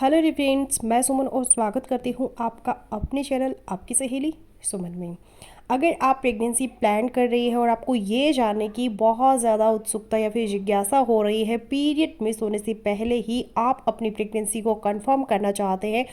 Hello friends, मैं सुमन और स्वागत करती हूँ आपका अपने चैनल आपकी सहेली सुमन में। अगर आप प्रेगनेंसी प्लान कर रही है और आपको ये जानने की बहुत ज़्यादा उत्सुकता या फिर जिज्ञासा हो रही है, पीरियड मिस होने से पहले ही आप अपनी प्रेगनेंसी को कंफर्म करना चाहते हैं,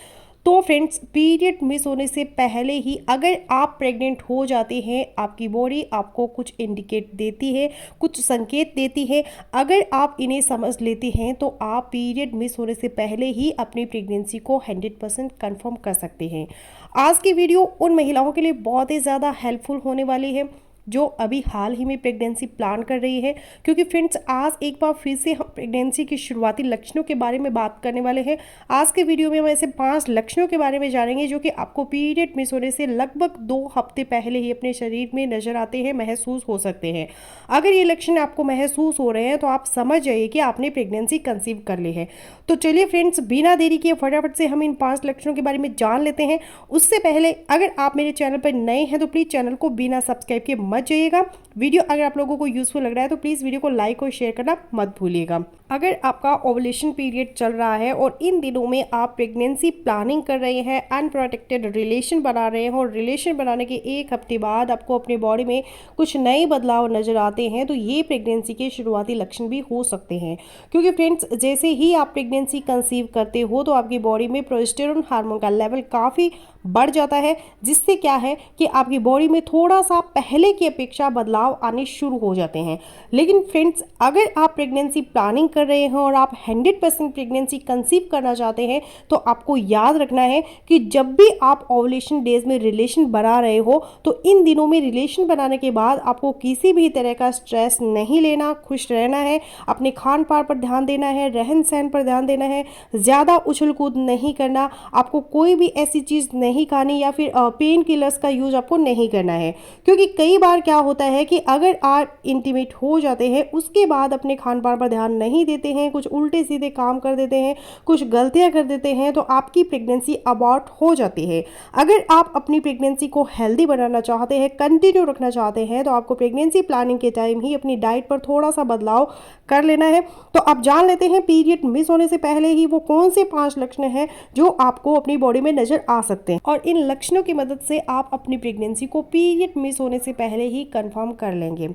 तो फ्रेंड्स पीरियड मिस होने से पहले ही अगर आप प्रेग्नेंट हो जाते हैं, आपकी बॉडी आपको कुछ इंडिकेट देती है, कुछ संकेत देती है। अगर आप इन्हें समझ लेते हैं तो आप पीरियड मिस होने से पहले ही अपनी प्रेगनेंसी को 100% कंफर्म कर सकते हैं। आज की वीडियो उन महिलाओं के लिए बहुत ही ज़्यादा हेल्पफुल होने वाली है जो अभी हाल ही में प्रेगनेंसी प्लान कर रही है, क्योंकि फ्रेंड्स आज एक बार फिर से हम प्रेगनेंसी के शुरुआती लक्षणों के बारे में बात करने वाले हैं। आज के वीडियो में हम ऐसे 5 लक्षणों के बारे में जानेंगे जो कि आपको पीरियड मिस होने से लगभग 2 हफ्ते पहले ही अपने शरीर में नजर आते हैं, महसूस हो सकते हैं। अगर ये लक्षण आपको महसूस हो रहे हैं तो आप समझ जाइए कि आपने प्रेगनेंसी कंसीव कर ली है। तो चलिए फ्रेंड्स, बिना देरी किए फटाफट से हम इन 5 लक्षणों के बारे में जान लेते हैं। उससे पहले अगर आप मेरे चैनल पर नए हैं तो प्लीज़ चैनल को बिना सब्सक्राइब के मत जाइएगा। वीडियो अगर आप लोगों को यूजफुल लग रहा है तो प्लीज़ वीडियो को लाइक और शेयर करना मत भूलिएगा। अगर आपका ओवुलेशन पीरियड चल रहा है और इन दिनों में आप प्रेगनेंसी प्लानिंग कर रहे हैं, अनप्रोटेक्टेड रिलेशन बना रहे हैं और रिलेशन बनाने के 1 हफ्ते बाद आपको अपने बॉडी में कुछ नए बदलाव नजर आते हैं, तो ये प्रेगनेंसी के शुरुआती लक्षण भी हो सकते हैं। क्योंकि फ्रेंड्स, जैसे ही आप प्रेगनेंसी कंसीव करते हो तो आपकी बॉडी में प्रोजेस्टेरोन हार्मोन का लेवल काफ़ी बढ़ जाता है, जिससे क्या है कि आपकी बॉडी में थोड़ा सा पहले की अपेक्षा बदलाव आने शुरू हो जाते हैं। लेकिन फ्रेंड्स, अगर आप प्रेगनेंसी प्लानिंग कर रहे हैं और आप 100% प्रेगनेंसी कंसीव करना चाहते हैं तो आपको याद रखना है कि जब भी आप ओवुलेशन डेज में रिलेशन बना रहे हो तो इन दिनों में रिलेशन बनाने के बाद आपको किसी भी तरह का स्ट्रेस नहीं लेना, खुश रहना है, अपने खान पान पर ध्यान देना है, रहन सहन पर ध्यान देना है, ज़्यादा उछल कूद नहीं करना, आपको कोई भी ऐसी चीज़ नहीं खानी या फिर पेन किलर्स का यूज आपको नहीं करना है। क्योंकि कई बार क्या होता है कि अगर आप इंटीमेट हो जाते हैं उसके बाद अपने खान पान पर ध्यान नहीं देते हैं, कुछ उल्टे सीधे काम कर देते हैं, कुछ गलतियां कर देते हैं, तो आपकी प्रेगनेंसी अबॉर्ट हो जाती है। अगर आप अपनी प्रेगनेंसी को हेल्दी बनाना चाहते हैं, कंटिन्यू रखना चाहते हैं, तो आपको प्रेगनेंसी प्लानिंग के टाइम ही अपनी डाइट पर थोड़ा सा बदलाव कर लेना है। तो अब जान लेते हैं पीरियड मिस होने से पहले ही वो कौन से 5 लक्षण हैं जो आपको अपनी बॉडी में नजर आ सकते हैं, और इन लक्षणों की मदद से आप अपनी प्रेगनेंसी को पीरियड मिस होने से पहले ही कंफर्म कर लेंगे।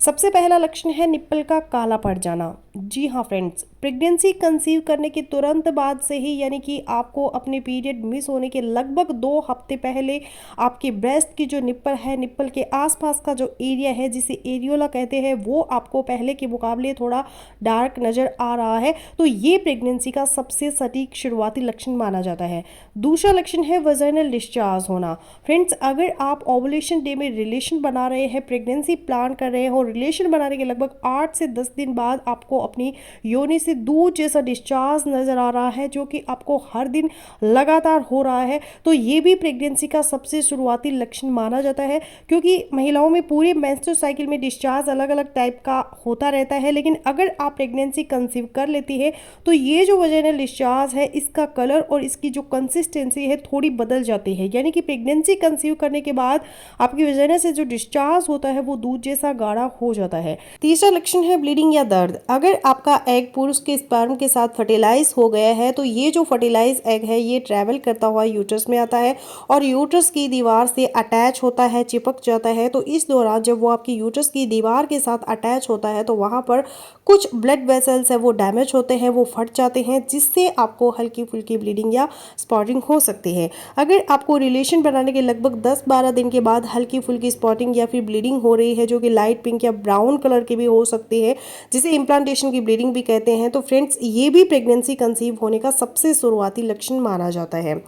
सबसे पहला लक्षण है निप्पल का काला पड़ जाना। जी हाँ फ्रेंड्स, प्रेगनेंसी कंसीव करने के तुरंत बाद से ही, यानी कि आपको अपने पीरियड मिस होने के लगभग 2 हफ्ते पहले आपके ब्रेस्ट की जो निप्पल है, निप्पल के आसपास का जो एरिया है जिसे एरियोला कहते हैं, वो आपको पहले के मुकाबले थोड़ा डार्क नज़र आ रहा है। तो ये प्रेगनेंसी का सबसे सटीक शुरुआती लक्षण माना जाता है। दूसरा लक्षण है वजाइनल डिस्चार्ज होना। फ्रेंड्स, अगर आप ओवुलेशन डे में रिलेशन बना रहे हैं, प्रेगनेंसी प्लान कर रहे हैं और रिलेशन बनाने के लगभग 8 से 10 दिन बाद आपको अपनी योनि से दूध जैसा डिस्चार्ज नजर आ रहा है, जो कि आपको हर दिन लगातार हो रहा है, तो ये भी प्रेगनेंसी का सबसे शुरुआती लक्षण माना जाता है। क्योंकि महिलाओं में पूरे मेंस्ट्रुअल साइकिल में डिस्चार्ज अलग अलग टाइप का होता रहता है, लेकिन अगर आप प्रेगनेंसी कंसीव कर लेती है तो ये जो वजाइनल डिस्चार्ज है, इसका कलर और इसकी जो कंसिस्टेंसी है थोड़ी बदल जाती है। यानी कि प्रेगनेंसी कंसीव करने के बाद आपकी वजाइना से जो डिस्चार्ज होता है वो दूध जैसा गाढ़ा हो जाता है। तीसरा लक्षण है ब्लीडिंग या दर्द। अगर आपका एग पुरुष के स्पर्म के साथ फर्टिलाइज हो गया है तो ये जो फर्टिलाइज एग है ये ट्रैवल करता हुआ यूट्रस में आता है और यूट्रस की दीवार से अटैच होता है, चिपक जाता है। तो इस दौरान जब वो आपकी यूट्रस की दीवार के साथ अटैच होता है तो वहाँ पर कुछ ब्लड वेसल्स है वो डैमेज होते हैं, वो फट जाते हैं, जिससे आपको हल्की फुल्की ब्लीडिंग या स्पॉटिंग हो सकती है। अगर आपको रिलेशन बनाने के लगभग 10-12 दिन के बाद हल्की फुल्की स्पॉटिंग या फिर ब्लीडिंग हो रही है, जो कि लाइट पिंक या ब्राउन कलर की भी हो सकती है, जिसे इम्प्लांटेशन की ब्लीडिंग भी कहते हैं, तो फ्रेंड्स ये भी प्रेगनेंसी कंसीव होने का सबसे शुरुआती लक्षण माना जाता है।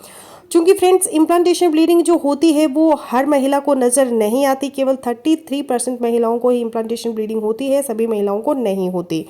चूंकि फ्रेंड्स इम्प्लांटेशन ब्लीडिंग जो होती है वो हर महिला को नज़र नहीं आती, केवल 33% महिलाओं को ही इम्प्लांटेशन ब्लीडिंग होती है, सभी महिलाओं को नहीं होती।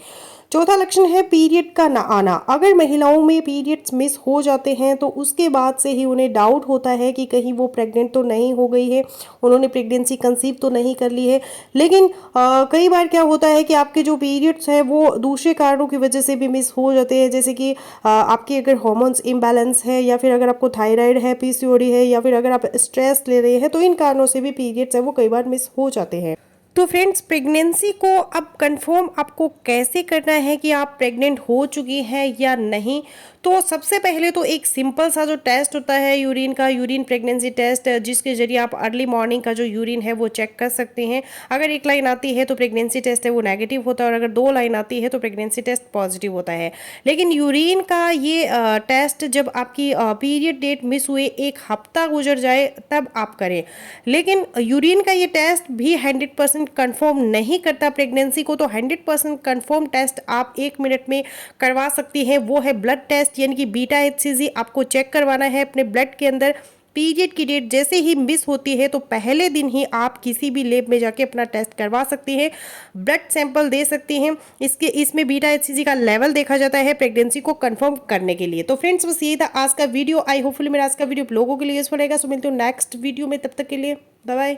चौथा लक्षण है पीरियड का ना आना। अगर महिलाओं में पीरियड्स मिस हो जाते हैं तो उसके बाद से ही उन्हें डाउट होता है कि कहीं वो प्रेग्नेंट तो नहीं हो गई है, उन्होंने प्रेगनेंसी कंसीव तो नहीं कर ली है। लेकिन कई बार क्या होता है कि आपके जो पीरियड्स हैं वो दूसरे कारणों की वजह से भी मिस हो जाते हैं, जैसे कि आपकी अगर हार्मोन्स इम्बैलेंस है, या फिर अगर आपको थायराइड है, पीसीओडी है, या फिर अगर आप स्ट्रेस ले रहे हैं, तो इन कारणों से भी पीरियड्स है वो कई बार मिस हो जाते हैं। तो फ्रेंड्स, प्रेगनेंसी को अब कंफर्म आपको कैसे करना है कि आप प्रेग्नेंट हो चुकी हैं या नहीं। तो सबसे पहले तो एक सिंपल सा जो टेस्ट होता है यूरिन का, यूरिन प्रेगनेंसी टेस्ट, जिसके जरिए आप अर्ली मॉर्निंग का जो यूरिन है वो चेक कर सकते हैं। अगर एक लाइन आती है तो प्रेगनेंसी टेस्ट है वो नेगेटिव होता है, और अगर 2 लाइन आती है तो प्रेगनेंसी टेस्ट पॉजिटिव होता है। लेकिन यूरिन का ये टेस्ट जब आपकी पीरियड डेट मिस हुए 1 हफ्ता गुजर जाए तब आप करें। लेकिन यूरिन का ये टेस्ट भी 100% कंफर्म नहीं करता प्रेगनेंसी को। तो 100% कंफर्म टेस्ट आप 1 मिनट में करवा सकती हैं, वो है ब्लड टेस्ट, यानी कि बीटा HCG आपको चेक करवाना है अपने ब्लड के अंदर। पीरियड की डेट जैसे ही मिस होती है तो पहले दिन ही आप किसी भी लैब में जाके अपना टेस्ट करवा सकती हैं, ब्लड सैंपल दे सकती हैं। इसमें बीटा HCG का लेवल देखा जाता है प्रेगनेंसी को कंफर्म करने के लिए। तो फ्रेंड्स, बस यही था आज का वीडियो। आई होपफुली मेरा आज का वीडियो लोगों के लिए यूजफुल रहेगा। सो मिलते हो नेक्स्ट वीडियो में, तब तक के लिए बाय बाय।